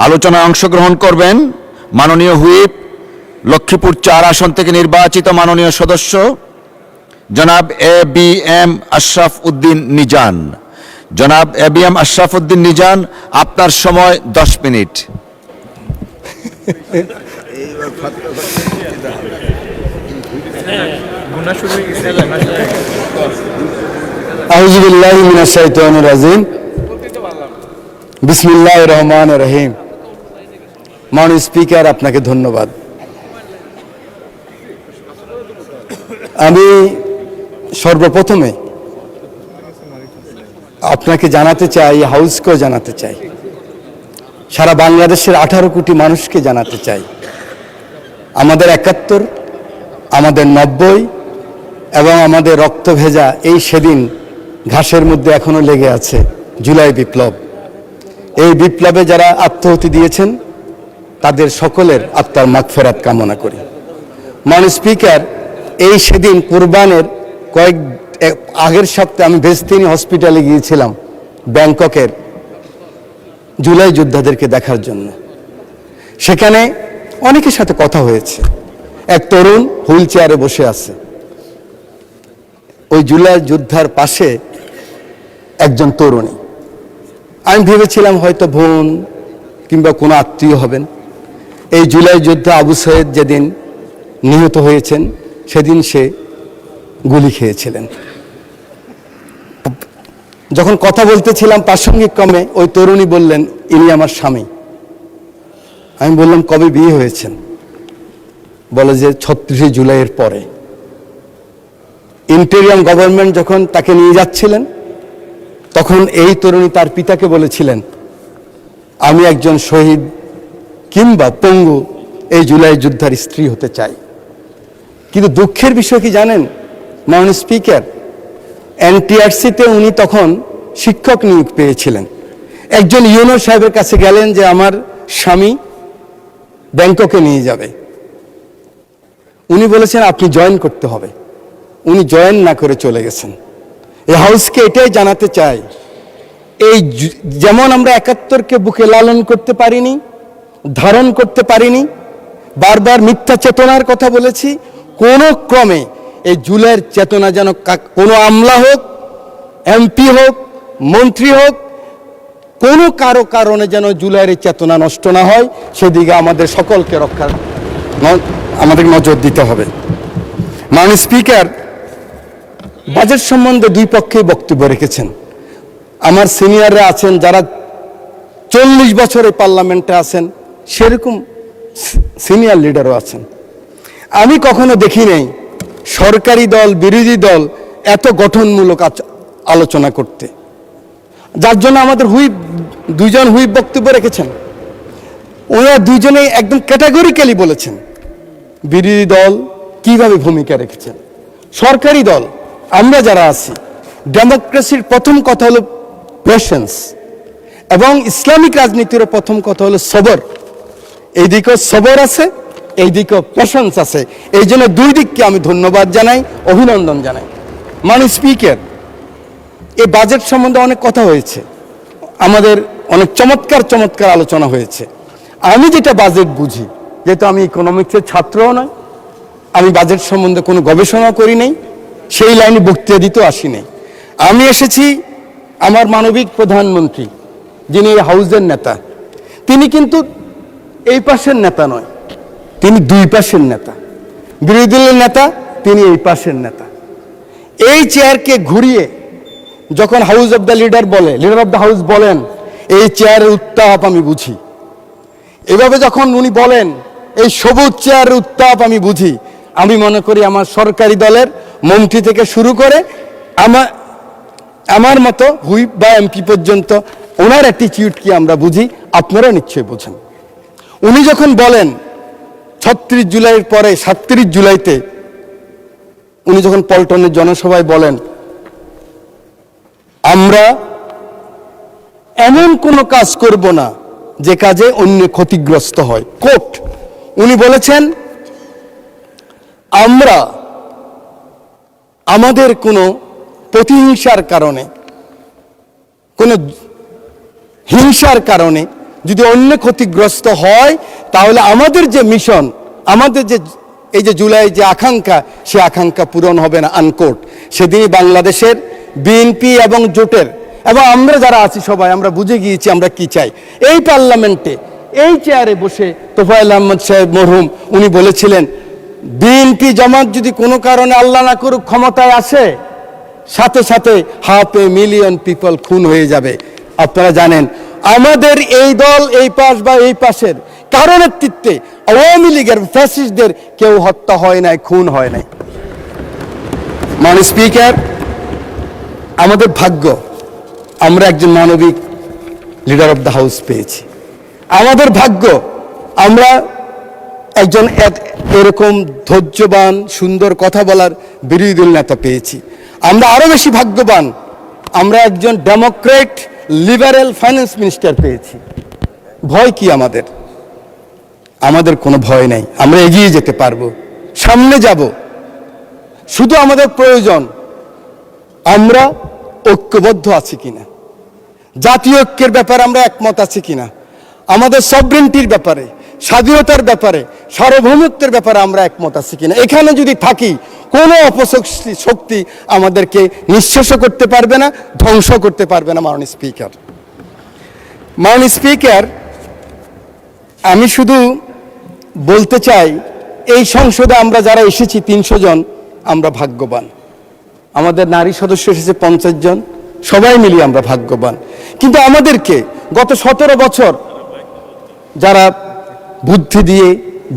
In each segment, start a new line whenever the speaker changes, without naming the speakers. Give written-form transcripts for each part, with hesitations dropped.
আলোচনায় অংশগ্রহণ করবেন মাননীয় হুইপ, লক্ষ্মীপুর 4 আসন থেকে নির্বাচিত মাননীয় সদস্য জনাব এ.বি.এম. আশরাফ উদ্দিন নিজান। জনাব এ.বি.এম. আশরাফ উদ্দিন নিজান, আপনার সময় 10 মিনিট।
আউযু বিল্লাহি মিনাশ শাইতানির রাজিম। বিসমিল্লাহির রহমানির রহিম। মাননীয় স্পিকার, আপনাকে ধন্যবাদ। আমি সর্বপ্রথমে আপনাকে জানাতে চাই, হাউসকেও জানাতে চাই, সারা বাংলাদেশের 18 কোটি মানুষকে জানাতে চাই, আমাদের 71, আমাদের 90 এবং আমাদের রক্ত ভেজা এই সেদিন ঘাসের মধ্যে এখনো লেগে আছে জুলাই বিপ্লব। এই বিপ্লবে যারা আত্মাহুতি দিয়েছেন তাদের সকলের আত্মার মাগফিরাত কামনা করি। মাননীয় স্পিকার, এই সেদিন কুরবানের আগের সপ্তাহে আমি বেস্তিনি হসপিটালে গিয়েছিলাম ব্যাংককের জুলাই যোদ্ধাদেরকে দেখার জন্য। সেখানে অনেকের সাথে কথা হয়েছে। এক তরুণ হুইল চেয়ারে বসে আছে, ওই জুলাই যোদ্ধার পাশে একজন তরুণী। আমি ভেবেছিলাম হয়তো বোন কিংবা কোনো আত্মীয় হবেন। এই জুলাই যোদ্ধা আবু সৈয়দ যেদিন নিহত হয়েছেন সেদিন সে গুলি খেয়েছিলেন। যখন কথা বলতেছিলাম প্রাসঙ্গিক ক্রমে ওই তরুণী বললেন, ইনি আমার স্বামী। আমি বললাম, কবে বিয়ে হয়েছেন? বলে যে 36 জুলাইয়ের পরে। ইন্টেরিয়াম গভর্নমেন্ট যখন তাকে নিয়ে যাচ্ছিলেন তখন এই তরুণী তার পিতাকে বলেছিলেন, আমি একজন শহীদ কিংবা পঙ্গু এই জুলাই যোদ্ধার স্ত্রী হতে চাই। কিন্তু দুঃখের বিষয় কি জানেন মাননীয় স্পিকার, এনটিআরসিতে উনি তখন শিক্ষক নিয়োগ পেয়েছিলেন। একজন ইউনো সাহেবের কাছে গেলেন যে আমার স্বামী ব্যাংককে নিয়ে যাবে। উনি বলেছেন আপনি জয়েন করতে হবে। উনি জয়েন না করে চলে গেছেন। এই হাউসকে এটাই জানাতে চাই, এই যেমন আমরা 71কে বুকে লালন করতে পারিনি, ধারণ করতে পারিনি, বারবার মিথ্যা চেতনার কথা বলেছি, কোনো ক্রমে এই জুলাইয়ের চেতনা যেন কোনো আমলা হোক, এমপি হোক, মন্ত্রী হোক, কোনো কারো কারণে যেন জুলাইয়ের চেতনা নষ্ট না হয়, সেদিকে আমাদের সকলকে আমাদের নজর দিতে হবে। মাননীয় স্পিকার, বাজেট সম্বন্ধে দুই পক্ষেই বক্তব্য রেখেছেন। আমার সিনিয়ররা আছেন যারা 40 বছরে পার্লামেন্টে আছেন, সেরকম সিনিয়র লিডারও আছেন। আমি কখনো দেখি নাই সরকারি দল বিরোধী দল এত গঠনমূলক আলোচনা করতে, যার জন্য আমাদের দুইজন হুইপ বক্তব্য রেখেছেন। ওরা দুইজনেই একদম ক্যাটাগরিক্যালি বলেছেন বিরোধী দল কিভাবে ভূমিকা রেখেছেন। সরকারি দল আমরা যারা আছি, ডেমোক্রেসির প্রথম কথা হলো পেশেন্স, এবং ইসলামিক রাজনীতিরও প্রথম কথা হলো সবর। এই দিকেও সবর আছে, এই দিকেও পেশেন্স আছে। এই জন্য দুই দিককে আমি ধন্যবাদ জানাই, অভিনন্দন জানাই। মাননীয় স্পিকার, এই বাজেট সম্বন্ধে অনেক কথা হয়েছে, আমাদের অনেক চমৎকার চমৎকার আলোচনা হয়েছে। আমি যেটা বাজেট বুঝি, যেহেতু আমি ইকোনমিক্সের ছাত্রও নয়, আমি বাজেট সম্বন্ধে কোনো গবেষণা করি নাই, সেই লাইনে বক্তৃতা দিতেও আসি নাই। আমি এসেছি আমার মানবিক প্রধানমন্ত্রী, যিনি এই হাউসের নেতা, তিনি কিন্তু এই পাশের নেতা নয়, তিনি দুই পাশের নেতা। বিরোধী দলের নেতা, তিনি এই পাশের নেতা। এই চেয়ারকে ঘুরিয়ে যখন হাউস অব দ্য লিডার বলে, লিডার অব দ্য হাউস বলেন, এই চেয়ারের উত্তাপ আমি বুঝি। এভাবে যখন উনি বলেন এই সবুজ চেয়ারের উত্তাপ আমি বুঝি, আমি মনে করি আমার সরকারি দলের মন্ত্রী থেকে শুরু করে আমার মতো হুইপ বা এমপি পর্যন্ত ওনার অ্যাটিটিউড কি আমরা বুঝি, আপনারা নিশ্চয়ই বোঝেন। উনি যখন বলেন 36 জুলাইয়ের পরে 37 জুলাইতে উনি যখন পল্টনের জনসভায় বলেন, আমরা এমন কোনো কাজ করব না যে কাজে অন্য ক্ষতিগ্রস্ত হয়। কোট, উনি বলেছেন আমরা আমাদের কোনো প্রতিহিংসার কারণে, কোনো হিংসার কারণে যদি অন্য ক্ষতিগ্রস্ত হয়, তাহলে আমাদের যে মিশন, আমাদের যে এই যে জুলাই যে আকাঙ্ক্ষা, সে আকাঙ্ক্ষা পূরণ হবে না, আনকোট। সেদিনই বাংলাদেশের বিএনপি এবং জোটের এবং আমরা যারা আছি সবাই আমরা বুঝে গিয়েছি আমরা কি চাই। এই পার্লামেন্টে এই চেয়ারে বসে তোফায়েল আহমদ সাহেব মরহুম উনি বলেছিলেন, বিএনপি জামাত যদি কোনো কারণে আল্লাহ না করুক ক্ষমতায় আসে, সাথে সাথে 500,000 পিপল খুন হয়ে যাবে। আপনারা জানেন আমাদের এই দল এই পাশ বা এই পাশের কারো নেতৃত্বে আওয়ামী লীগের ফ্যাসিস্টদের কেউ হত্যা হয় নাই, খুন হয় নাই। মাননীয় স্পিকার, আমাদের ভাগ্য আমরা একজন মানবিক লিডার অফ দ্য হাউস পেয়েছি। আমাদের ভাগ্য আমরা একজন এরকম ধৈর্যবান সুন্দর কথা বলার বিরোধী দল নেতা পেয়েছি। আমরা আরো বেশি ভাগ্যবান, আমরা একজন ডেমোক্রেট লিবারেল ফাইন্যান্স মিনিস্টার পেয়েছি। ভয় কি আমাদের? আমাদের কোনো ভয় নাই, আমরা এগিয়ে যেতে পারবো, সামনে যাব। শুধু আমাদের প্রয়োজন আমরা ঐক্যবদ্ধ আছি কিনা, জাতীয় ঐক্যের ব্যাপারে আমরা একমত আছি কিনা, আমাদের সভরেন্টির ব্যাপারে, স্বাধীনতার ব্যাপারে, সার্বভৌমত্বের ব্যাপারে আমরা একমত আছি কিনা। এখানে যদি থাকি কোনো অপশক্তি আমাদেরকে নিঃশেষ করতে পারবে না, ধ্বংস করতে পারবে না। মাননীয় স্পিকার, মাননীয় স্পিকার, আমি শুধু বলতে চাই এই সংসদে আমরা যারা এসেছি 300 জন আমরা ভাগ্যবান। আমাদের নারী সদস্য এসেছে 50 জন, সবাই মিলিয়ে আমরা ভাগ্যবান। কিন্তু আমাদেরকে গত 17 বছর যারা বুদ্ধি দিয়ে,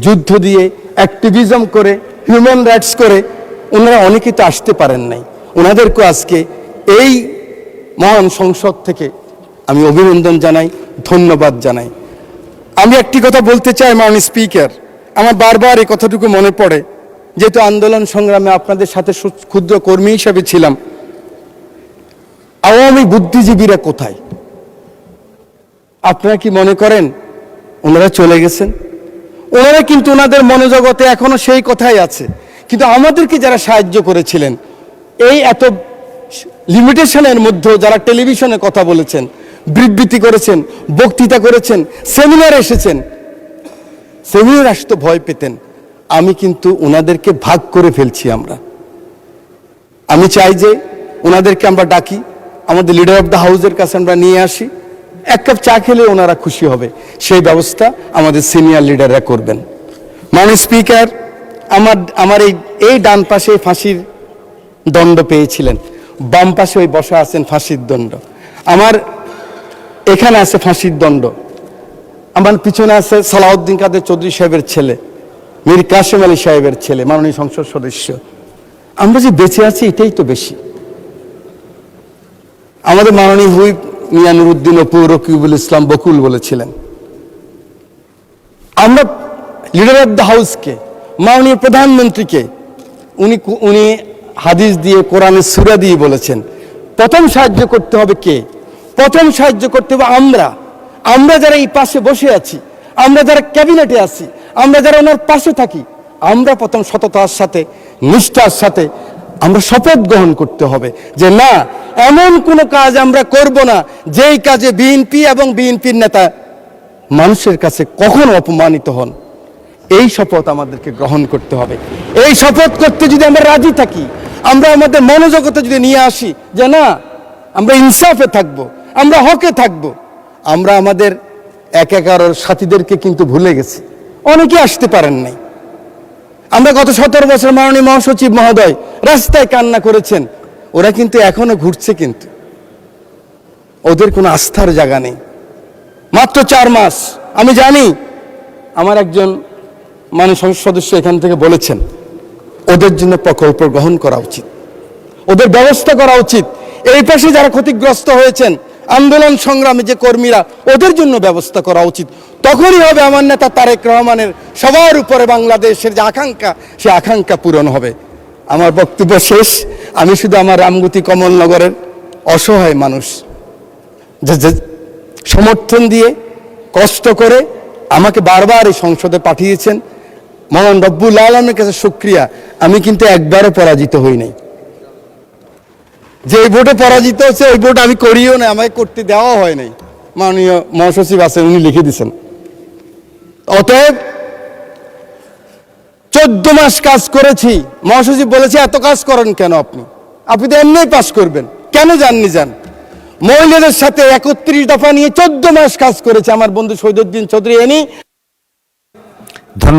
যুদ্ধ দিয়ে, অ্যাক্টিভিজম করে, হিউম্যান রাইটস করে, ওনারা অনেকে তো আসতে পারেন নাই। ওনাদেরকে আজকে এই মহান সংসদ থেকে আমি অভিনন্দন জানাই, ধন্যবাদ জানাই। আমি একটি কথা বলতে চাই মাননীয় স্পিকার, আমার বারবার এই কথাটুকু মনে পড়ে, যেহেতু আন্দোলন সংগ্রামে আপনাদের সাথে ক্ষুদ্র কর্মী হিসাবে ছিলাম। আওয়ামী বুদ্ধিজীবীরা কোথায়? আপনারা কি মনে করেন ওনারা চলে গেছেন? ওনারা কিন্তু ওনাদের মনোজগতে এখনো সেই কথাই আছে। কিন্তু আমাদেরকে যারা সাহায্য করেছিলেন, এই এত লিমিটেশনের মধ্যেও যারা টেলিভিশনে কথা বলেছেন, বিবৃতি করেছেন, বক্তৃতা করেছেন, সেমিনার এসেছেন, সেমিনার আসতে ভয় পেতেন, আমি কিন্তু ওনাদেরকে ভাগ করে ফেলছি। আমি চাই যে ওনাদেরকে আমরা ডাকি, আমাদের লিডার অফ দ্য হাউসের কাছে আমরা নিয়ে আসি, এক কাপ চা খেলে ওনারা খুশি হবে, সেই ব্যবস্থা আমাদের সিনিয়র লিডাররা করবেন। মাননীয় স্পিকার, আমার এই ডান পাশে ফাঁসির দণ্ড পেয়েছিলেন, বাম পাশে ওই বসা আছেন ফাঁসির দণ্ড, আমার এখানে আছে ফাঁসির দণ্ড, আমার পিছনে আছে সালাউদ্দিন কাদের চৌধুরী সাহেবের ছেলে, মীর কাসেম আলী সাহেবের ছেলে, মাননীয় সংসদ সদস্য। আমরা যে বেঁচে আছি এটাই তো বেশি। আমাদের মাননীয় হুইপ মিয়া নুরুদ্দিন অপু রকিবুল ইসলাম বকুল বলেছিলেন, আমরা লিডার অফ দ্য হাউসকে, মাননীয় প্রধানমন্ত্রীকে উনি হাদিস দিয়ে, কোরআনের সূরা দিয়ে বলেছেন, প্রথম সাহায্য করতে হবে কে? প্রথম সাহায্য করতে হবে আমরা যারা এই পাশে বসে আছি, আমরা যারা ক্যাবিনেটে আছি, আমরা যারা ওনার পাশে থাকি, আমরা প্রথম সততার সাথে, নিষ্ঠার সাথে আমরা শপথ গ্রহণ করতে হবে যে না, এমন কোনো কাজ আমরা করব না যেই কাজে বিএনপি এবং বিএনপির নেতা মানুষের কাছে কখনো অপমানিত হন। এই শপথ আমাদেরকে গ্রহণ করতে হবে। এই শপথ করতে যদি আমরা রাজি থাকি, আমরা আমাদের মনোজগতে যদি নিয়ে আসি যে না, আমরা ইনসাফে থাকব, আমরা হকে থাকব, আমরা আমাদের একাকার সাথীদেরকে কিন্তু ভুলে গেছি, অনেকে আসতে পারেন নাই। আমরা গত 17 বছর মাননীয় মহাসচিব মহোদয় রাস্তায় কান্না করেছেন, ওরা কিন্তু এখনো ঘুরছে, কিন্তু ওদের কোনো আস্থার জায়গা নেই। মাত্র 4 মাস, আমি জানি আমার একজন মাননীয় সংসদ সদস্য এখান থেকে বলেছেন ওদের জন্য প্রকল্প গ্রহণ করা উচিত, ওদের ব্যবস্থা করা উচিত। এই পাশে যারা ক্ষতিগ্রস্ত হয়েছেন আন্দোলন সংগ্রামে যে কর্মীরা, ওদের জন্য ব্যবস্থা করা উচিত। তখনই হবে আমার নেতা তারেক রহমানের সবার উপরে বাংলাদেশের যে আকাঙ্ক্ষা, সে আকাঙ্ক্ষা পূরণ হবে। আমার বক্তব্য শেষ। আমি শুধু আমার রামগতি কমলনগরের অসহায় মানুষ যে সমর্থন দিয়ে কষ্ট করে আমাকে বারবার এই সংসদে পাঠিয়েছেন, মহান রব্বুল আলামিনের কাছে শুকরিয়া। আমি কিন্তু একবারও পরাজিত হই নাই। যে ভোটে পরাজিত হচ্ছে ওই ভোট আমি করিও না, আমাকে করতে দেওয়া হয় নাই। মাননীয় মহাসচিব আছেন, উনি লিখে দিয়েছেন। অতএব 14 মাস কাজ করেছি। মহাসচিব বলেছে এত কাজ করেন কেন আপনি? আপনি তো এমনি পাস করবেন, কেন যাননি? যান। মহিলাদের সাথে 31 দফা নিয়ে 14 মাস কাজ করেছে আমার বন্ধু শহীদুদ্দিন চৌধুরী।